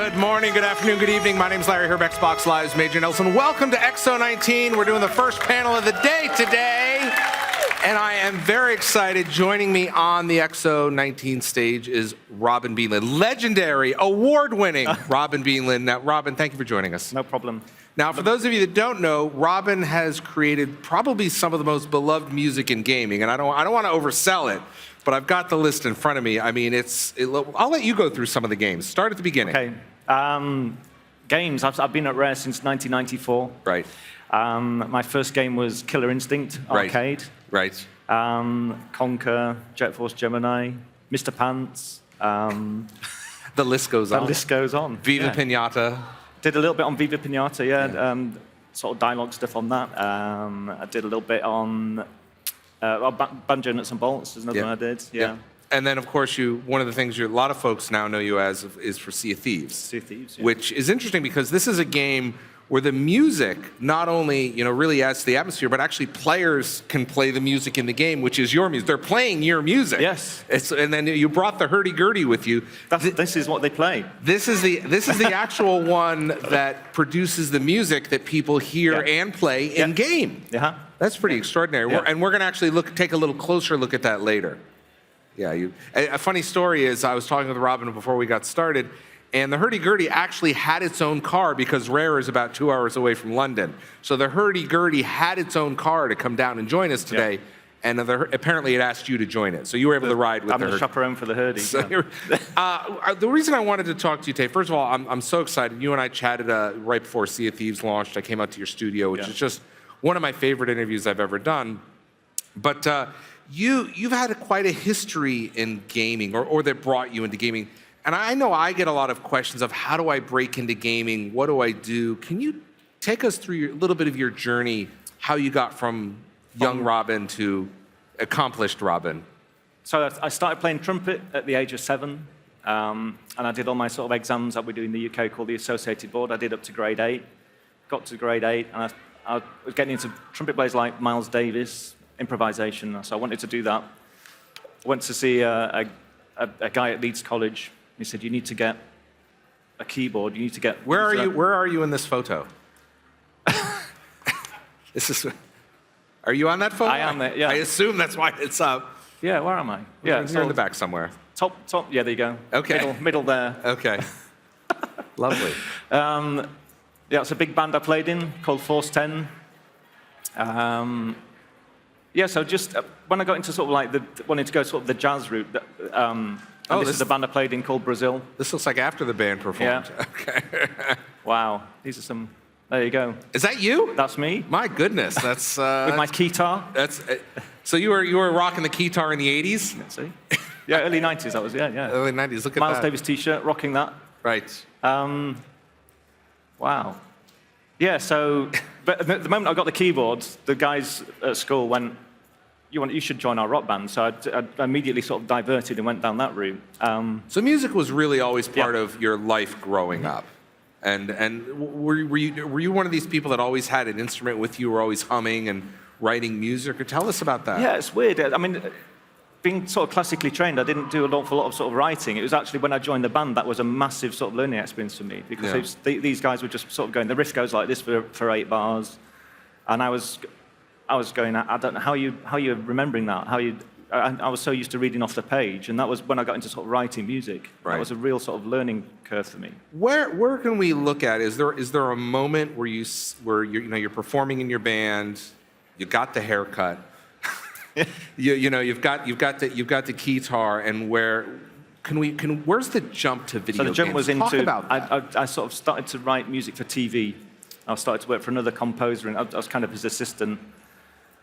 Good morning, good afternoon, good evening. My name is Larry Herb, Xbox Live's Major Nelson. Welcome to X019. We're doing the first panel of the day today. And I am very excited. Joining me on the X019 stage is Robin Belin, legendary, award-winning Robin Belin. Now, Robin, thank you for joining us. No problem. Now, for those of you that don't know, Robin has created probably some of the most beloved music in gaming, and I don't want to oversell it, but I've got the list in front of me. I mean, I'll let you go through some of the games. Start at the beginning. Okay. Games. I've been at Rare since 1994. Right. My first game was Killer Instinct Arcade. Right. Conquer, Jet Force Gemini, Mr. Pants. The list goes on. The list goes on. Viva Pinata. Did a little bit on Viva Pinata, yeah. Sort of dialogue stuff on that. I did a little bit on Banjo Nuts and Bolts is another one I did. Yeah. And then, of course, one of the things a lot of folks now know you as is for Sea of Thieves. Sea of Thieves, yeah. Which is interesting because this is a game where the music not only really adds to the atmosphere, but actually players can play the music in the game, which is your music. They're playing your music. Yes. And then you brought the hurdy-gurdy with you. This is what they play. This is the actual one that produces the music that people hear and play in game. Yeah. That's pretty extraordinary. Yeah. And we're going to actually take a little closer look at that later. Yeah. A funny story is I was talking with Robin before we got started, and the hurdy-gurdy actually had its own car because Rare is about 2 hours away from London. So the hurdy-gurdy had its own car to come down and join us today, and apparently it asked you to join it. So you were able to ride with I'm the chaperone for the hurdy. So the reason I wanted to talk to you today, first of all, I'm so excited. You and I chatted right before Sea of Thieves launched. I came out to your studio, which is just one of my favorite interviews I've ever done. But you've had quite a history in gaming, or that brought you into gaming. And I know I get a lot of questions of how do I break into gaming? What do I do? Can you take us through a little bit of your journey, how you got from young Robin to accomplished Robin? So I started playing trumpet at the age of 7, and I did all my sort of exams that we do in the UK called the Associated Board. I did up to grade 8, got to grade 8, and I was getting into trumpet players like Miles Davis, improvisation, so I wanted to do that. Went to see a guy at Leeds College. He said, you need to get a keyboard, you need to get... Where are you in this photo? Are you on that photo? I am there, yeah. I assume that's why it's up. Yeah, where am I? Yeah, you're in the back somewhere. Top, yeah, there you go. Okay. Middle there. Okay. Lovely. Yeah, it's a big band I played in called Force 10. Yeah, so just when I got into sort of like wanting to go sort of the jazz route, this is the band I played in called Brazil. This looks like after the band performed. Yeah. Okay. Wow, these are some. There you go. Is that you? That's me. My goodness, that's with my guitar. So you were rocking the guitar in the '80s? Let's see. Yeah, early '90s. That was Early '90s. Look at Miles that. Davis T-shirt, rocking that. Right. Wow. Yeah. So, but the moment I got the keyboard, the guys at school went, you should join our rock band. So I immediately sort of diverted and went down that route. So music was really always part of your life growing up. And were you one of these people that always had an instrument with you, were always humming and writing music? Or tell us about that. Yeah, it's weird. I mean, being sort of classically trained, I didn't do an awful lot of sort of writing. It was actually when I joined the band that was a massive sort of learning experience for me, because these guys were just sort of going, the riff goes like this for 8 bars, and I was going, I don't know how you're remembering that. I was so used to reading off the page, and that was when I got into sort of writing music. Right. That was a real sort of learning curve for me. Where can we look at? Is there a moment where you're performing in your band, you got the haircut, you've got the guitar, and where's the jump to video games? So the jump was Talk about that. I sort of started to write music for TV. I started to work for another composer, and I was kind of his assistant.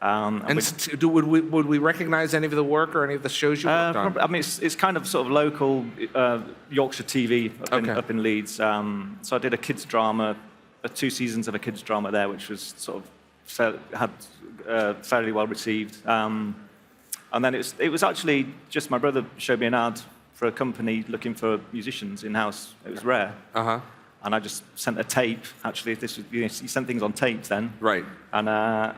Would we recognize any of the work or any of the shows you worked on? I mean, it's kind of sort of local Yorkshire TV up in Leeds. So I did a kids drama, 2 seasons of a kids drama there, which was sort of fairly well received. And then it was actually just my brother showed me an ad for a company looking for musicians in-house. It was Rare. And I just sent a tape. Actually, you sent things on tapes then. Right. And I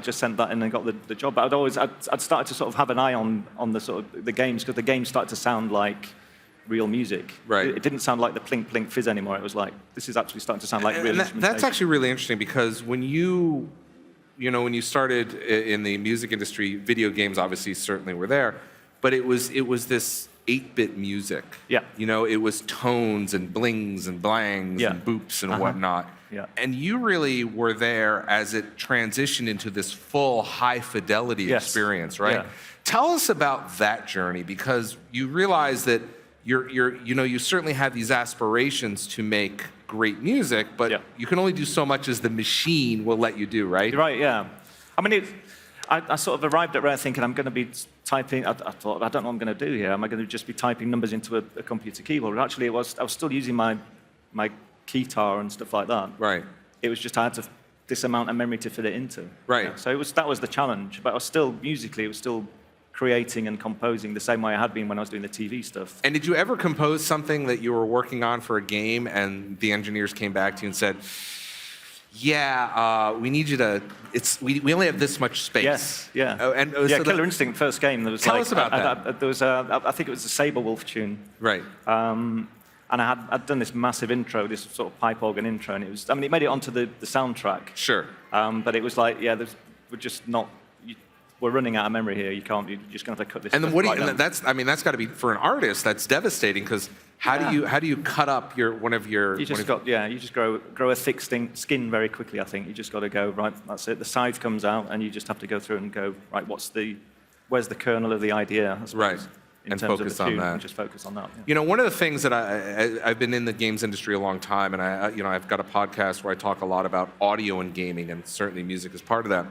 just sent that in and got the job. But I'd started to sort of have an eye on the sort of the games, because the games started to sound like real music. Right. It didn't sound like the plink plink fizz anymore. It was like, this is actually starting to sound like real instrumentation. That's actually really interesting because when you started in the music industry, video games obviously certainly were there, but it was this 8-bit music. Yeah. It was tones and blings and blangs Yeah. and boops and whatnot. Yeah. And you really were there as it transitioned into this full high fidelity Yes. experience, right? Yeah. Tell us about that journey because you realize that you certainly have these aspirations to make great music, but Yeah. you can only do so much as the machine will let you do, right? You're right, yeah. I mean, I sort of arrived at Rare thinking I'm going to be typing. I thought, I don't know what I'm going to do here. Am I going to just be typing numbers into a computer keyboard? But actually, I was still using my keytar and stuff like that. Right. It was just I had this amount of memory to fit it into. Right. So that was the challenge. But I was still musically, it was still creating and composing the same way I had been when I was doing the TV stuff. And did you ever compose something that you were working on for a game and the engineers came back to you and said, yeah, we need you to, we only have this much space. Yes, yeah. Oh, and, yeah, so Killer Instinct, first game. There was Tell us about that. There was I think it was a Saber Wolf tune. Right. And I'd done this massive intro, this sort of pipe organ intro, and it made it onto the soundtrack. Sure. But it was like, yeah, we're just not, we're running out of memory here. You're just going to have to cut this. And then down. that's got to be, for an artist, that's devastating because how do you cut up one of your... You just grow a thick skin very quickly, I think. You just got to go, right, that's it. The scythe comes out, and you just have to go through and go, right, where's the kernel of the idea, I suppose, Right. in And terms focus of the on tune, that. and just focus on that. Yeah. One of the things that I've been in the games industry a long time, and I've got a podcast where I talk a lot about audio and gaming, and certainly music is part of that.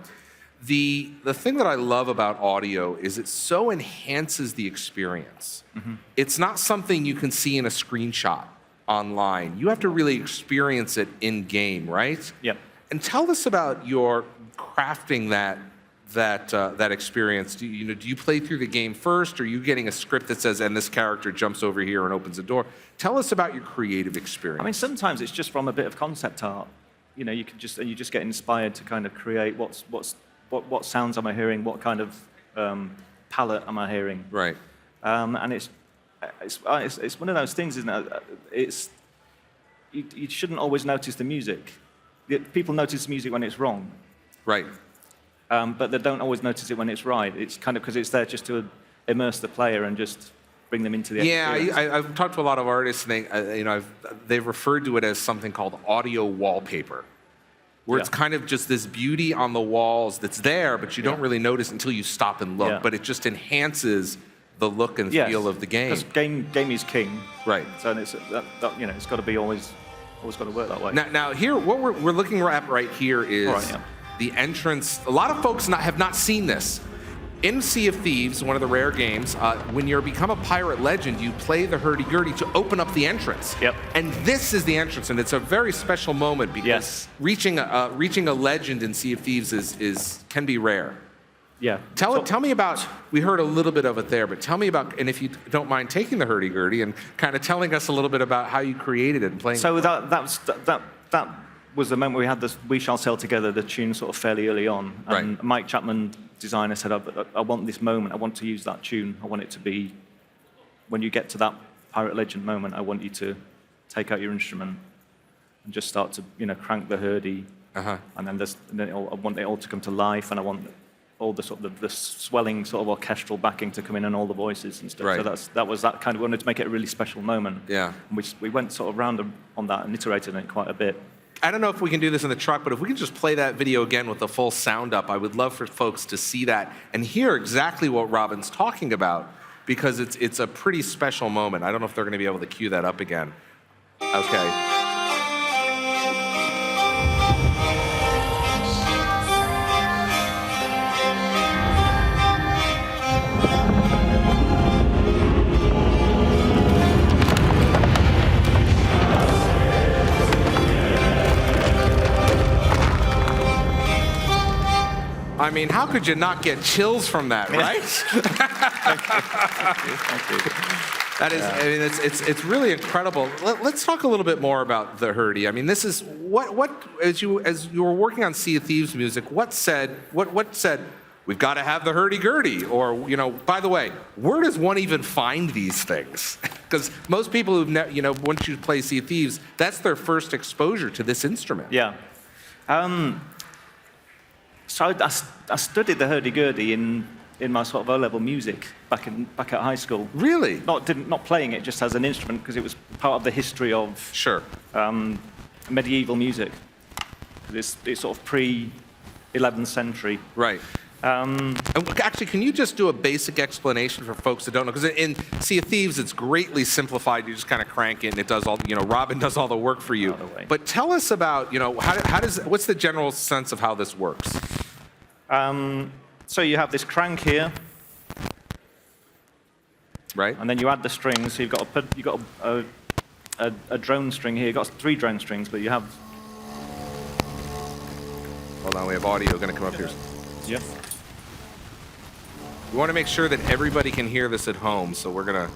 The thing that I love about audio is it so enhances the experience. Mm-hmm. It's not something you can see in a screenshot online. You have to really experience it in game, right? Yep. And tell us about your crafting that experience. Do you play through the game first, or are you getting a script that says, and this character jumps over here and opens a door? Tell us about your creative experience. I mean, sometimes it's just from a bit of concept art. You just get inspired to kind of create what sounds am I hearing, what kind of palette am I hearing? Right. And it's one of those things, isn't it? You shouldn't always notice the music. People notice music when it's wrong. Right. But they don't always notice it when it's right. It's kind of because it's there just to immerse the player and just bring them into the experience. Yeah, I've talked to a lot of artists, and they've referred to it as something called audio wallpaper, where it's kind of just this beauty on the walls that's there, but you don't really notice until you stop and look. Yeah. But it just enhances the look and feel of the game. Because game is king. Right. So it's it's got to be always got to work that way. Now here, what we're looking at right here is the entrance. A lot of folks have not seen this. In Sea of Thieves, one of the rare games, when you become a pirate legend, you play the hurdy-gurdy to open up the entrance. Yep. And this is the entrance, and it's a very special moment because reaching a legend in Sea of Thieves can be rare. Yeah. Tell me about, we heard a little bit of it there, but tell me about, and if you don't mind taking the hurdy-gurdy and kind of telling us a little bit about how you created it and playing. So that was the moment we had this We Shall Sail Together, the tune sort of fairly early on. And Mike Chapman, designer, said, I want this moment, I want to use that tune. I want it to be, when you get to that pirate legend moment, I want you to take out your instrument and just start to, crank the hurdy. Uh-huh. And then I want it all to come to life, and I want all the sort of the swelling sort of orchestral backing to come in and all the voices and stuff. Right. So that was that kind of, we wanted to make it a really special moment. Yeah. And we went sort of round on that and iterated on it quite a bit. I don't know if we can do this in the truck, but if we can just play that video again with the full sound up, I would love for folks to see that and hear exactly what Robin's talking about, because it's a pretty special moment. I don't know if they're going to be able to cue that up again. Okay. I mean, how could you not get chills from that, right? Thank you. That is, I mean, it's really incredible. Let's talk a little bit more about the hurdy. I mean, this is what as you were working on Sea of Thieves music, what said, we've got to have the hurdy-gurdy, or, by the way, where does one even find these things? Because most people who've, once you play Sea of Thieves, that's their first exposure to this instrument. Yeah. So I studied the hurdy-gurdy in my sort of O-level music back at high school. Really? Not playing it just as an instrument, because it was part of the history of Sure. medieval music. It's sort of pre-11th century. Right. Actually, can you just do a basic explanation for folks that don't know? Because in Sea of Thieves, it's greatly simplified. You just kind of crank it, and it does all. Robin does all the work for you. But tell us about, what's the general sense of how this works? So you have this crank here, right? And then you add the strings. So you've got a drone string here. You've got 3 drone strings, but you have. Hold on, we have audio going to come up here. Yep. We want to make sure that everybody can hear this at home, so we're going to...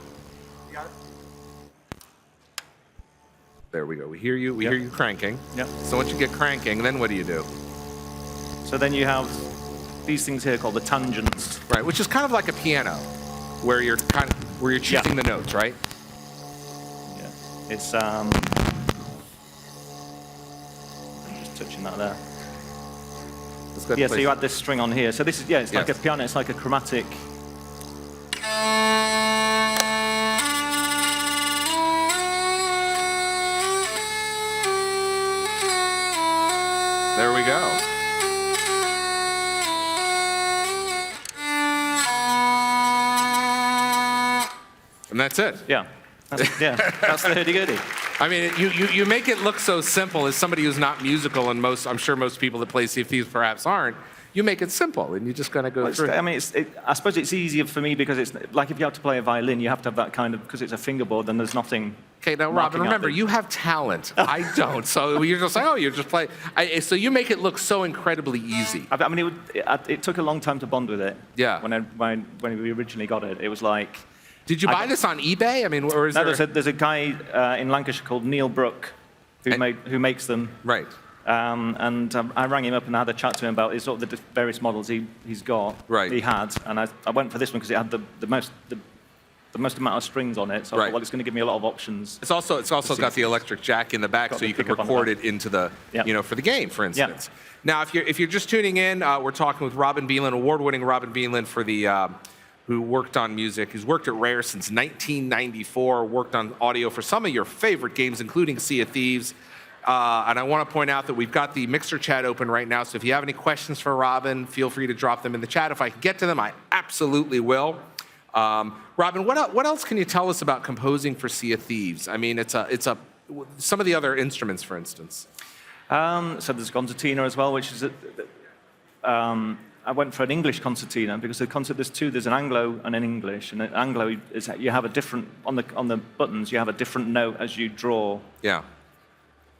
There we go. We hear you. We hear you cranking. Yep. So once you get cranking, then what do you do? So then you have these things here called the tangents. Right, which is kind of like a piano, where you're choosing the notes, right? Yeah. It's I'm just touching that there. Yeah, so you add this string on here. So this is, it's like a piano, it's like a chromatic. There we go. And that's it. Yeah. That's the hurdy-gurdy. I mean, you make it look so simple. As somebody who's not musical, and I'm sure most people that play Sea of Thieves perhaps aren't, you make it simple, and you just kind of go through. I mean, I suppose it's easier for me because it's like if you have to play a violin, you have to have that kind of, because it's a fingerboard, and there's nothing. Okay, now, Robin, remember, you have talent. I don't. So you're just like, oh, you're just playing. So you make it look so incredibly easy. I mean, it took a long time to bond with it. Yeah. When we originally got it, it was like. Did you buy this on eBay? I mean, or is there? There's a guy in Lancashire called Neil Brook who makes them. Right. And I rang him up and I had a chat to him about sort of the various models he's got. Right. He had, and I went for this one because it had the most amount of strings on it. So I thought, well, it's going to give me a lot of options. It's also got the electric jack in the back, so you can record it into the for the game, for instance. Yeah. Now, if you're just tuning in, we're talking with Robin Belin, award-winning Robin Belin for the. Who worked on music, who's worked at Rare since 1994, worked on audio for some of your favorite games, including Sea of Thieves. And I want to point out that we've got the Mixer chat open right now, so if you have any questions for Robin, feel free to drop them in the chat. If I can get to them, I absolutely will. Robin, what else can you tell us about composing for Sea of Thieves? I mean, some of the other instruments, for instance. So there's Concertina as well, which is I went for an English concertina because there's 2. There's an Anglo and an English. And an Anglo is you have a different on the buttons. You have a different note as you draw. Yeah.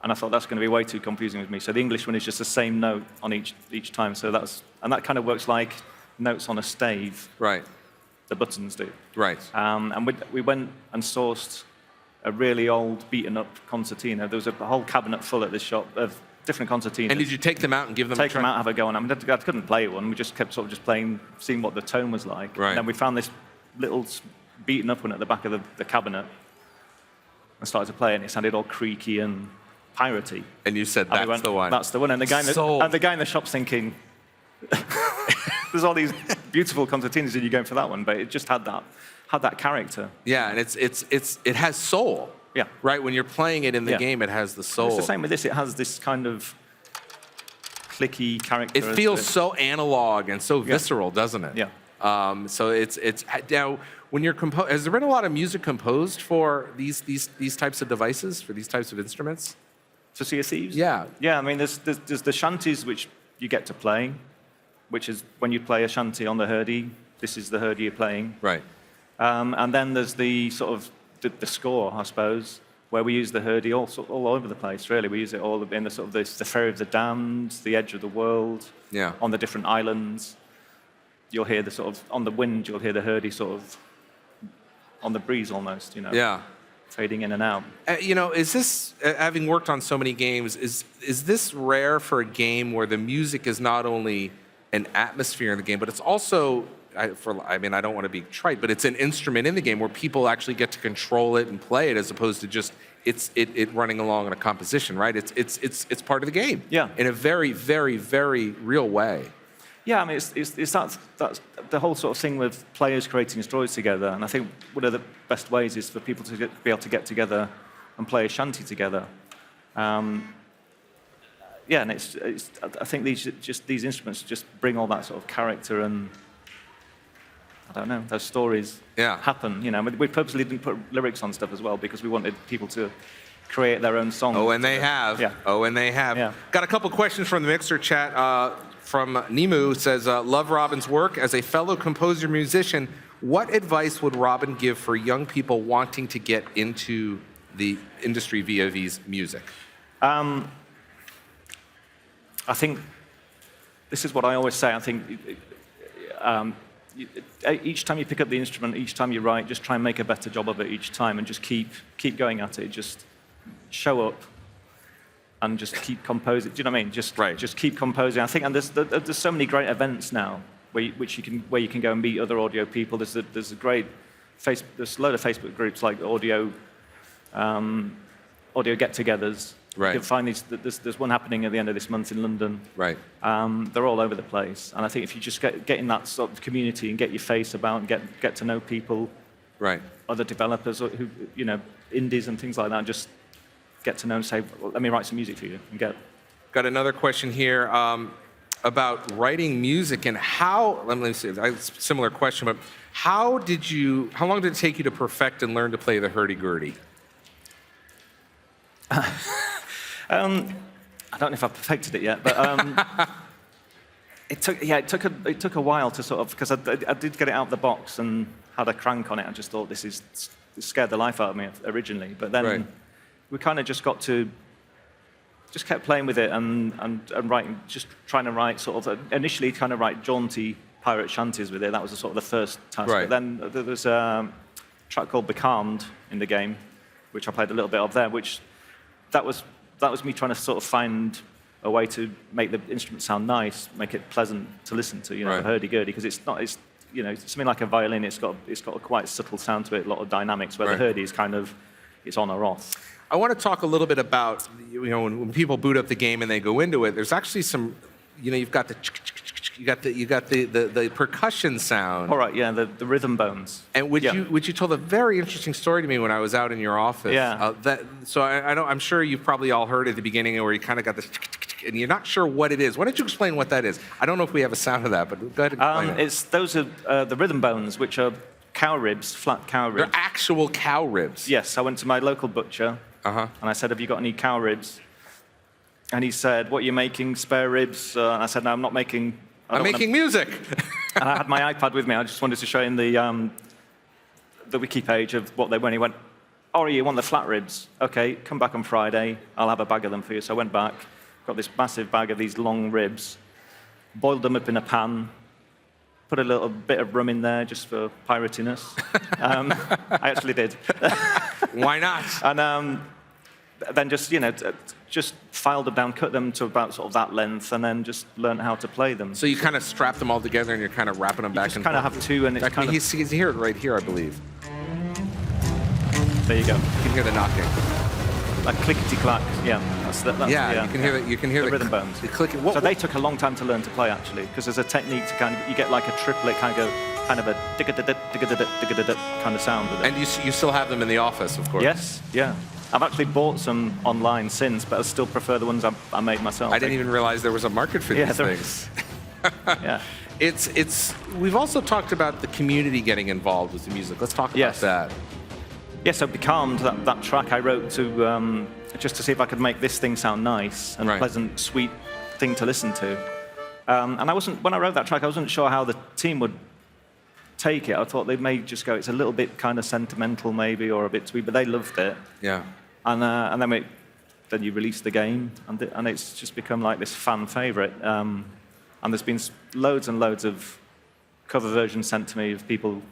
And I thought that's going to be way too confusing with me. So the English one is just the same note on each time. So that kind of works like notes on a stave. Right. The buttons do. Right. And we went and sourced a really old, beaten up concertina. There was a whole cabinet full at this shop of different concertinas. And did you take them out and give them a try? Take them out, have a go on. I mean, I couldn't play one. We just kept sort of just playing, seeing what the tone was like. Right. And then we found this little beaten up one at the back of the cabinet and started to play it, and it sounded all creaky and piratey. And you said, that's the one. That's the one. And the guy in the shop's thinking, there's all these beautiful concertinas, and you're going for that one. But it just had that character. Yeah, and it has soul. Yeah. Right? When you're playing it in the game, it has the soul. It's the same with this. It has this kind of clicky character. It feels so analog and so visceral, doesn't it? Yeah. So it's now when you're has there been a lot of music composed for these types of devices, for these types of instruments? For Sea of Thieves? Yeah. Yeah, I mean, there's the shanties which you get to play, which is when you play a shanty on the hurdy, this is the hurdy you're playing. Right. And then there's the sort of the score, I suppose, where we use the hurdy all over the place, really. We use it all in the sort of the Ferry of the Damned, the Edge of the World, on the different islands. You'll hear the sort of, on the wind, you'll hear the hurdy sort of on the breeze almost, fading in and out. Is this, having worked on so many games, is this rare for a game where the music is not only an atmosphere in the game, but it's also, I don't want to be trite, but it's an instrument in the game where people actually get to control it and play it, as opposed to just it running along in a composition, right? It's part of the game. Yeah. In a very, very, very real way. Yeah, I mean, that's the whole sort of thing with players creating stories together. And I think one of the best ways is for people to be able to get together and play a shanty together. Yeah, and I think these instruments just bring all that sort of character and, I don't know, those stories happen. You know, we purposely didn't put lyrics on stuff as well because we wanted people to create their own song. Oh, and they have. Yeah. Oh, and they have. Yeah. Got a couple questions from the Mixer chat. From Nimu says, love Robin's work. As a fellow composer musician, what advice would Robin give for young people wanting to get into the industry via V's music? I think this is what I always say. I think each time you pick up the instrument, each time you write, just try and make a better job of it each time, and just keep going at it. Just show up and just keep composing. Do you know what I mean? Just keep composing. I think, and there's so many great events now where you can go and meet other audio people. There's a load of Facebook groups like audio get-togethers. Right. You can find these. There's one happening at the end of this month in London. Right. They're all over the place, and I think if you just get in that sort of community and get your face about and get to know people, right, other developers who indies and things like that, just get to know and say, well, let me write some music for you and get. Got another question here about writing music and how. Let me see. Similar question, but how long did it take you to perfect and learn to play the hurdy-gurdy? I don't know if I've perfected it yet, but it took a while to sort of, because I did get it out of the box and had a crank on it. I just thought it scared the life out of me originally, but then we kind of just kept playing with it and writing, just trying to write sort of initially kind of write jaunty pirate shanties with it. That was sort of the first task. Right. But then there was a track called Becalmed in the game, which I played a little bit of there, which that was me trying to sort of find a way to make the instrument sound nice, make it pleasant to listen to, the hurdy-gurdy, because it's something like a violin. It's got a quite subtle sound to it, a lot of dynamics, where the hurdy is kind of, it's on or off. I want to talk a little bit about, when people boot up the game and they go into it, there's actually some, you've got the percussion sound. All right, yeah, the rhythm bones. And which you told a very interesting story to me when I was out in your office. Yeah. I'm sure you've probably all heard at the beginning where you kind of got this, and you're not sure what it is. Why don't you explain what that is? I don't know if we have a sound of that, but go ahead and explain it. Those are the rhythm bones, which are cow ribs, flat cow ribs. They're actual cow ribs. Yes, I went to my local butcher, and I said, have you got any cow ribs? And he said, what are you making, spare ribs? And I said, no, I'm not making... I'm making music. And I had my iPad with me. I just wanted to show him the wiki page of what they were. And he went, oh, you want the flat ribs? OK, come back on Friday. I'll have a bag of them for you. So I went back, got this massive bag of these long ribs, boiled them up in a pan, put a little bit of rum in there just for piratiness. I actually did. Why not? And then just filed them down, cut them to about sort of that length, and then just learned how to play them. So you kind of strap them all together and you're kind of wrapping them back and forth. You kind of have two, and it's kind of... He's here, right here, I believe. There you go. You can hear the knocking. Like clickety-clack, yeah. You can hear the rhythm bones. The clicking. So they took a long time to learn to play, actually, because there's a technique to you get like a triplet kind of a digga-da-da kind of sound with it. And you still have them in the office, of course. Yes, yeah. I've actually bought some online since, but I still prefer the ones I made myself. I didn't even realize there was a market for these things. Yeah. We've also talked about the community getting involved with the music. Let's talk about that. Yeah, so Becalmed, that track I wrote to just to see if I could make this thing sound nice and a pleasant, sweet thing to listen to. And when I wrote that track, I wasn't sure how the team would take it. I thought they may just go, it's a little bit kind of sentimental maybe, or a bit sweet, but they loved it. Yeah. And then you release the game, and it's just become like this fan favorite. And there's been loads and loads of cover versions sent to me of people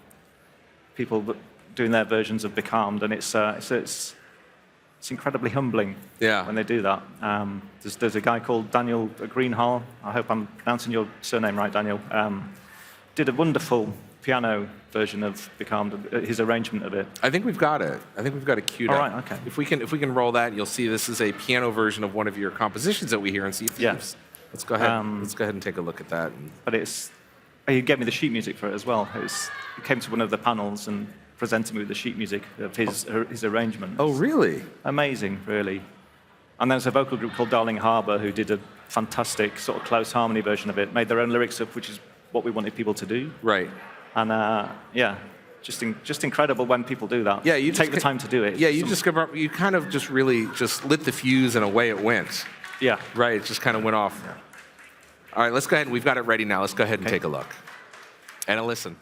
doing their versions of Becalmed, and it's it's incredibly humbling Yeah. when they do that. There's a guy called Daniel Greenhall. I hope I'm pronouncing your surname right, Daniel. Did a wonderful piano version of Becalmed, his arrangement of it. I think we've got it. I think we've got it queued All up. right, okay. If we can roll that, you'll see this is a piano version of one of your compositions that we hear in Sea of Thieves. Yeah. Let's go ahead. Let's go ahead and take a look at that. But he gave me the sheet music for it as well. He came to one of the panels and presented me with the sheet music of his arrangement. Oh, really? Amazing, really. And there's a vocal group called Darling Harbour who did a fantastic sort of close harmony version of it, made their own lyrics up, which is what we wanted people to do. Right. And yeah, just incredible when people do that. Yeah, you take the time to do it. Yeah, you kind of just really just lit the fuse and away it went. Yeah. Right, it just kind of went off. Yeah. All right, let's go ahead. We've got it ready now. Let's go ahead and take a look and a listen.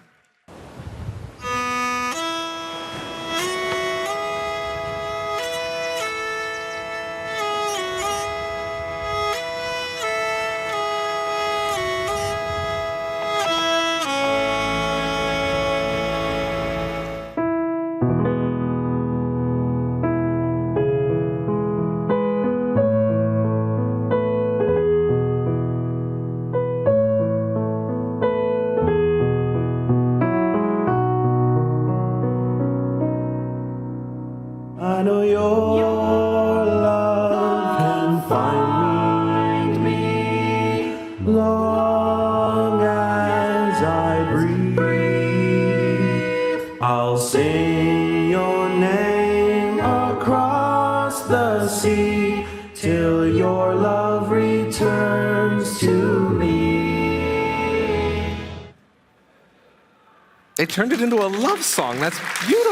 I know your love can find me long as I breathe. I'll sing your name across the sea till your love returns to me. They turned it into a love song. That's beautiful.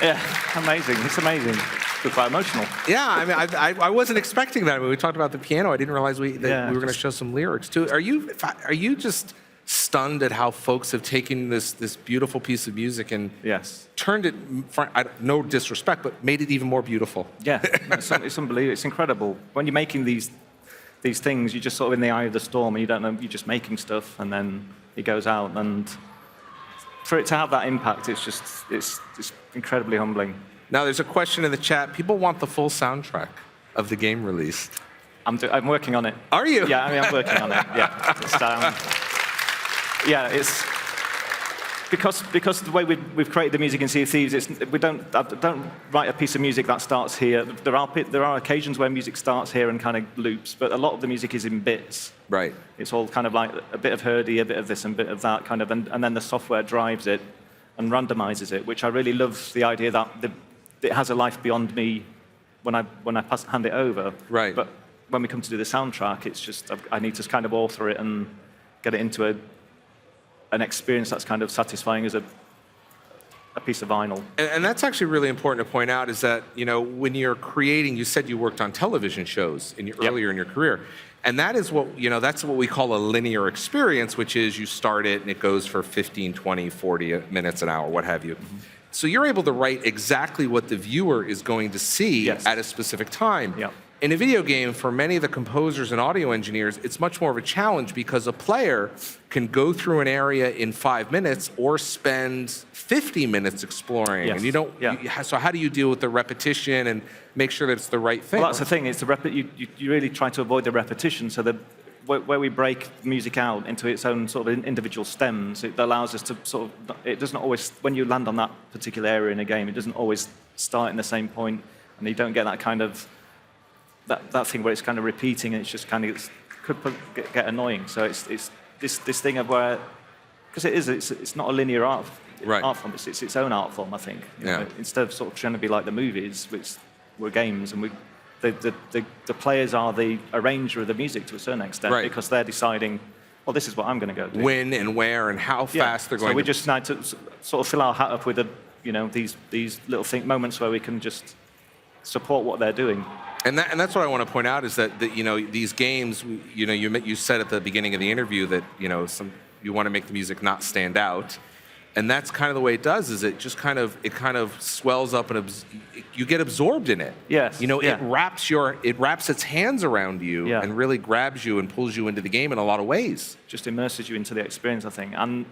Yeah, amazing. It's amazing. It's quite emotional. Yeah, I mean, I wasn't expecting that. When we talked about the piano, I didn't realize we were going to show some lyrics too. Are you just stunned at how folks have taken this beautiful piece of music and turned it, no disrespect, but made it even more beautiful? Yeah, it's unbelievable. It's incredible. When you're making these things, you're just sort of in the eye of the storm, and you don't know, you're just making stuff, and then it goes out, and for it to have that impact, it's incredibly humbling. Now, there's a question in the chat. People want the full soundtrack of the game released. I'm working on it. Are you? Yeah, I mean, I'm working on it. Yeah, it's because the way we've created the music in Sea of Thieves, I don't write a piece of music that starts here. There are occasions where music starts here and kind of loops, but a lot of the music is in bits. Right. It's all kind of like a bit of Hurdy, a bit of this and a bit of that kind of, and then the software drives it and randomizes it, which I really love the idea that it has a life beyond me when I hand it over. Right. But when we come to do the soundtrack, it's just I need to kind of author it and get it into an experience that's kind of satisfying as a piece of vinyl. And that's actually really important to point out is that, when you're creating, you said you worked on television shows earlier in your career. And that is that's what we call a linear experience, which is you start it and it goes for 15, 20, 40 minutes, an hour, what have you. Mm-hmm. So you're able to write exactly what the viewer is going to see at a specific time. Yeah. In a video game, for many of the composers and audio engineers, it's much more of a challenge because a player can go through an area in 5 minutes or spend 50 minutes exploring. Yes. And you don't. So how do you deal with the repetition and make sure that it's the right thing? Well, that's the thing. It's you really try to avoid the repetition. So where we break music out into its own sort of individual stems, it allows us to sort of. It doesn't always, when you land on that particular area in a game, it doesn't always start in the same point, and you don't get that kind of. That thing where it's kind of repeating and it's just kind of could get annoying. So it's this thing of where, because it's not a linear art form. It's its own art form, I think. You know, instead of sort of trying to be like the movies, which were games, and the players are the arranger of the music to a certain extent because they're deciding, well, this is what I'm going to go do. When and where and how fast they're going. So we just need to sort of fill our hat up with these little moments where we can just support what they're doing. And that's what I want to point out is that these games, you said at the beginning of the interview that you want to make the music not stand out, and that's kind of the way it does. Is it just kind of swells up and you get absorbed in it. Yes. It wraps its hands around you and really grabs you and pulls you into the game in a lot of ways. Just immerses you into the experience, I think. And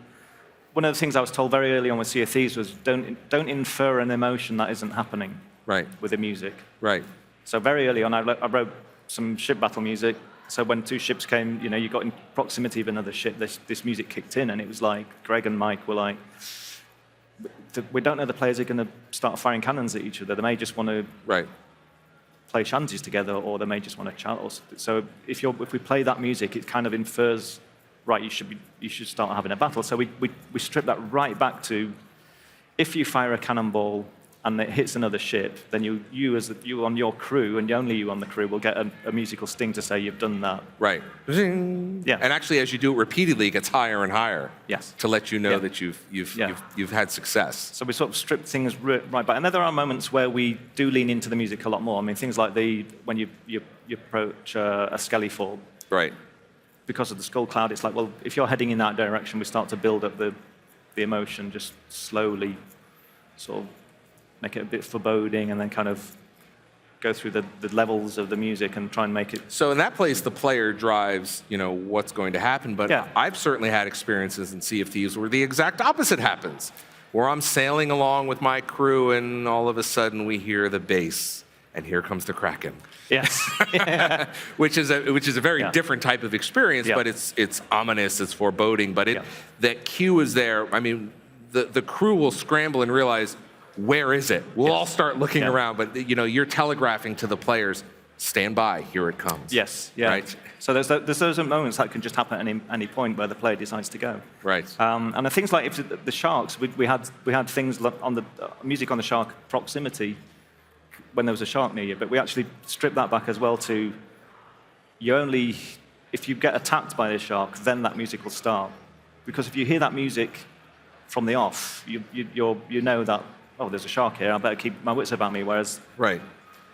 one of the things I was told very early on with Sea of Thieves was don't infer an emotion that isn't happening. with the music. Right. So very early on, I wrote some ship battle music. So when two ships came, you got in proximity of another ship, this music kicked in, and it was like Greg and Mike were like, we don't know the players are going to start firing cannons at each other. They may just want to play shanties together, or they may just want to chat. Or something. So if we play that music, it kind of infers, right, you should start having a battle. So we strip that right back to, if you fire a cannonball and it hits another ship, then you on your crew, and only you on the crew, will get a musical sting to say you've done that. Right. Yeah. And actually, as you do it repeatedly, it gets higher and higher. Yes. To let you know that you've had success. So we sort of strip things right back. And then there are moments where we do lean into the music a lot more. I mean, things like when you approach a skelly fall. Right. Because of the skull cloud, it's like, well, if you're heading in that direction, we start to build up the emotion, just slowly, sort of make it a bit foreboding, and then kind of go through the levels of the music and try and make it. So in that place, the player drives, what's going to happen. But I've certainly had experiences in Sea of Thieves where the exact opposite happens, where I'm sailing along with my crew, and all of a sudden we hear the bass, and here comes the Kraken. Yes. which is a very different type of experience, but it's ominous, it's foreboding. But that cue is there. I mean, the crew will scramble and realize, where is it? We'll all start looking around, but you're telegraphing to the players, stand by, here it comes. Yes, yeah. Right? So there's those moments that can just happen at any point where the player decides to go. Right. And the things like the sharks, we had things on the music on the shark proximity when there was a shark near you, but we actually stripped that back as well to, if you get attacked by the shark, then that music will start. Because if you hear that music from the off, you know that, oh, there's a shark here, I better keep my wits about me. Whereas,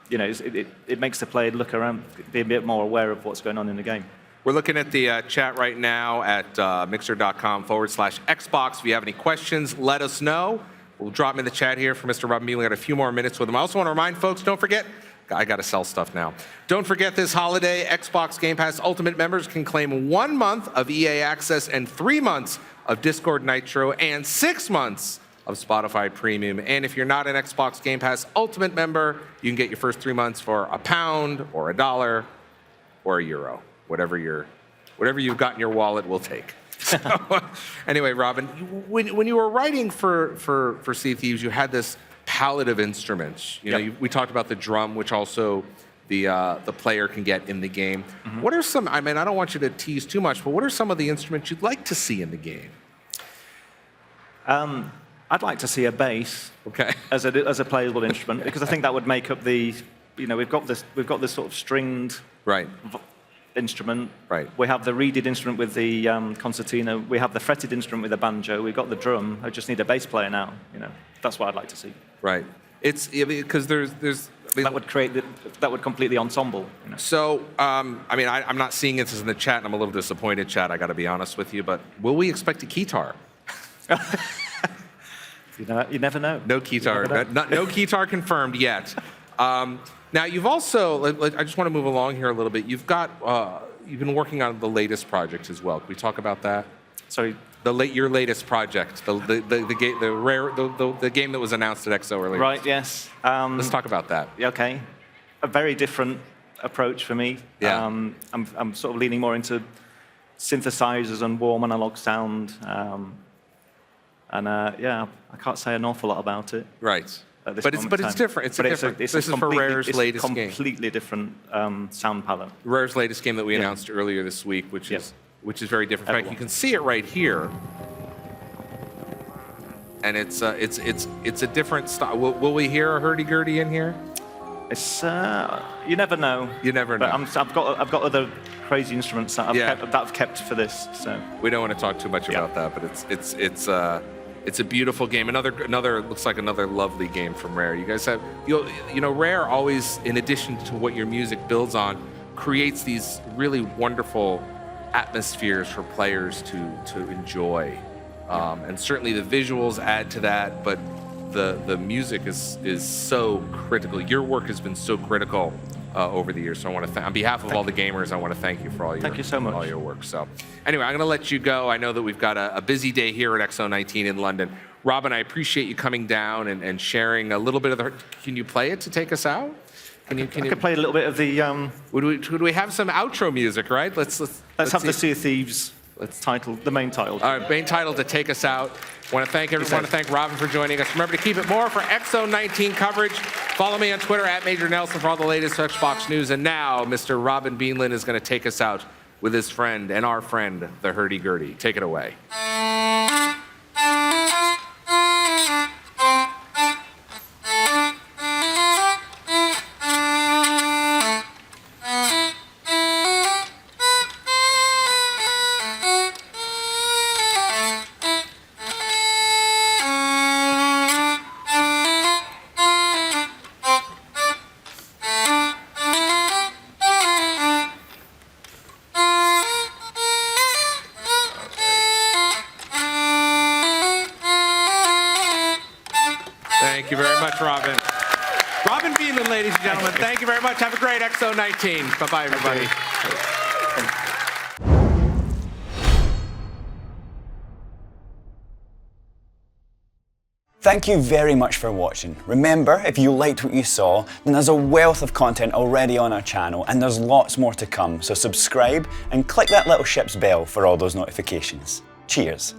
it makes the player look around, be a bit more aware of what's going on in the game. We're looking at the chat right now at mixer.com/Xbox. If you have any questions, let us know. We'll drop them in the chat here for Mr. Robin Mead. We got a few more minutes with him. I also want to remind folks, don't forget, I got to sell stuff now. Don't forget this holiday, Xbox Game Pass Ultimate members can claim 1 month of EA Access and 3 months of Discord Nitro and 6 months of Spotify Premium. And if you're not an Xbox Game Pass Ultimate member, you can get your first 3 months for £1 or $1 or €1. Whatever you've got in your wallet, we'll take. So, anyway, Robin, when you were writing for Sea of Thieves, you had this palette of instruments. We talked about the drum, which also the player can get in the game. Mm-hmm. What are some? I mean, I don't want you to tease too much, but what are some of the instruments you'd like to see in the game? I'd like to see a bass as a playable instrument, because I think that would make up the. We've got this sort of stringed instrument. Right. We have the reeded instrument with the concertina. We have the fretted instrument with the banjo. We've got the drum. I just need a bass player now. That's what I'd like to see. Right. It's because there's that would complete the ensemble. So I'm not seeing this in the chat, and I'm a little disappointed, chat. I got to be honest with you, but will we expect a keytar? You never know. No keytar. No keytar confirmed yet. Now, you've also, I just want to move along here a little bit. You've been working on the latest project as well. Can we talk about that? Sorry? Your latest project, the game that was announced at X0 earlier. Right, yes. Let's talk about that. Okay. A very different approach for me. Yeah. I'm sort of leaning more into synthesizers and warm analog sound. I can't say an awful lot about it. Right. But it's different. This is for Rare's latest game. It's a completely different sound palette. Rare's latest game that we announced earlier this week, which is very different. In fact, you can see it right here, and it's a different style. Will we hear a hurdy-gurdy in here? It's you never know. You never know. But I've got other crazy instruments that I've kept for this. So we don't want to talk too much about that, but it's a beautiful game. Another looks like another lovely game from Rare. You guys have Rare always, in addition to what your music builds on, creates these really wonderful atmospheres for players to enjoy, and certainly the visuals add to that. But the music is so critical. Your work has been so critical over the years. So I want to, on behalf of all the gamers, I want to thank you for all all your work. So anyway, I'm going to let you go. I know that we've got a busy day here at X019 in London. Robin, I appreciate you coming down and sharing a little bit of the. Can you play it to take us out? I could play a little bit of the. Would we have some outro music, right? Let's have see. the Sea of Thieves title, the main title. All right, main title to take us out. Want to thank everyone. Want to thank Robin for joining us. Remember to keep it more for X019 coverage. Follow me on Twitter at Major Nelson for all the latest Xbox news. And now, Mr. Robin Belin is going to take us out with his friend and our friend, the hurdy-gurdy. Take it away. Thank you very much, Robin. Robin Belin, ladies and gentlemen. Thank you very much. Have a great X019. Bye-bye, everybody. Thank you very much for watching. Remember, if you liked what you saw, then there's a wealth of content already on our channel and there's lots more to come, so subscribe and click that little ship's bell for all those notifications. Cheers.